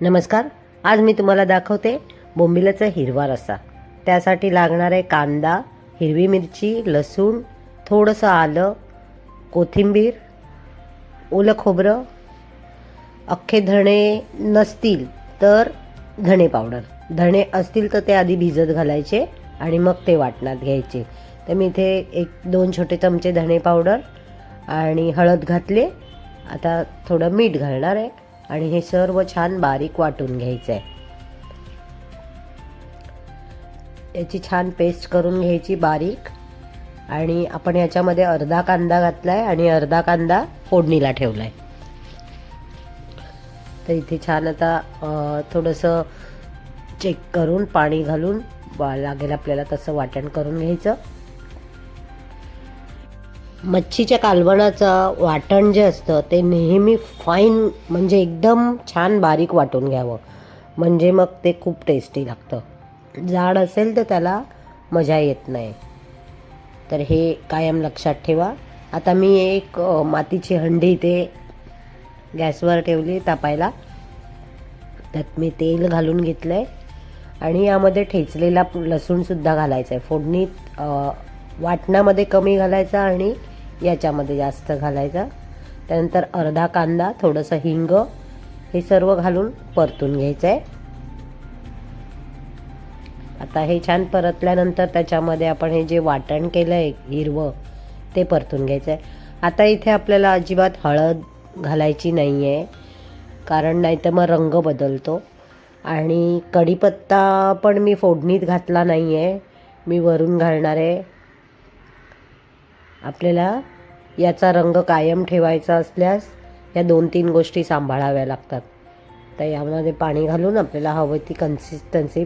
नमस्कार. आज मी तुम्हाला दाखवते बोंबिलाचा हिरवा रस्सा. त्यासाठी लागणार आहे कांदा, हिरवी मिरची, लसूण, थोडंसं आलं, कोथिंबीर, ओलं खोबरं, अख्खे धणे नसतील तर धणे पावडर, धणे असतील तर ते आधी भिजत घालायचे आणि मग ते वाटणात घ्यायचे. तर मी इथे 1-2 छोटे चमचे धणे पावडर आणि हळद घातले. आता थोडं मीठ घालणार आहे आणि हे सर्व छान बारीक वाटून घ्यायचं आहे. याची छान पेस्ट करून घ्यायची बारीक. आणि आपण याच्यामध्ये अर्धा कांदा घातलाय आणि अर्धा कांदा फोडणीला ठेवलाय. तर इथे छान आता थोडंसं चेक करून पाणी घालून लागेल आपल्याला तसं वाटण करून घ्यायचं. मच्छीच्या कालवणाचं वाटण जे असतं ते नेहमी फाईन म्हणजे एकदम छान बारीक वाटून घ्यावं, म्हणजे मग ते खूप टेस्टी लागतं. जाड असेल तर त्याला मजा येत नाही. तर हे कायम लक्षात ठेवा. आता मी एक मातीची हंडी इथे गॅसवर ठेवली तापायला. त्यात मी तेल घालून घेतलं आहे आणि यामध्ये ठेचलेला लसूणसुद्धा घालायचा आहे. फोडणीत वाटणामध्ये कमी घालायचा आणि याच्यामध्ये जास्त घालायचा. त्यानंतर अर्धा कांदा, थोडंसं हिंग, हे सर्व घालून परतून घ्यायचं आहे. आता हे छान परतल्यानंतर त्याच्यामध्ये आपण हे जे वाटण केलं आहे हिरवं ते परतून घ्यायचं आहे. आता इथे आपल्याला अजिबात हळद घालायची नाही आहे, कारण नाही तर मग रंग बदलतो. आणि कढीपत्ता पण मी फोडणीत घातला नाही आहे, मी वरून घालणार आहे. आपल्याला याचा रंग कायम ठेवायचा असल्यास या 2-3 गोष्टी सांभाळाव्या लागतात. तर यामध्ये पाणी घालून आपल्याला हवं ती कन्सिस्टन्सी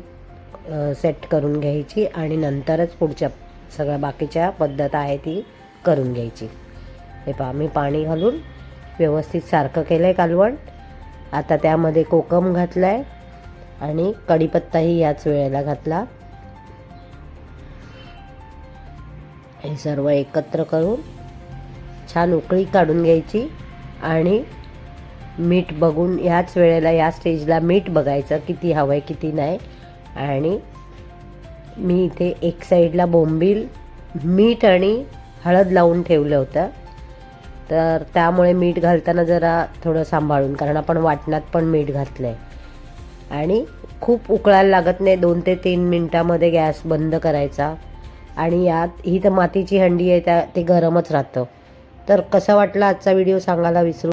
सेट करून घ्यायची आणि नंतरच पुढच्या सगळ्या बाकीच्या पद्धत आहे ती करून घ्यायची. हे पहा, मी पाणी घालून व्यवस्थित सारखं केलं आहे कालवण. आता त्यामध्ये कोकम घातला आहे आणि कढीपत्ताही याच वेळेला घातला. हे सर्व एकत्र करून छान उकळी काढून घ्यायची आणि मीठ बघून याच वेळेला या स्टेजला मीठ बघायचं किती हवं आहे किती नाही. आणि मी इथे एक साईडला बोंबील मीठ आणि हळद लावून ठेवलं होतं, तर त्यामुळे मीठ घालताना जरा थोडं सांभाळून, कारण आपण वाटणात पण मीठ घातलं आहे. आणि खूप उकळायला लागत नाही, 2 ते 3 मिनटामध्ये गॅस बंद करायचा. आणि यात ही तर मातीची हंडी आहे, ते गरमच राहतं. तर कसा वाटला आजचा व्हिडिओ सांगायला विसरू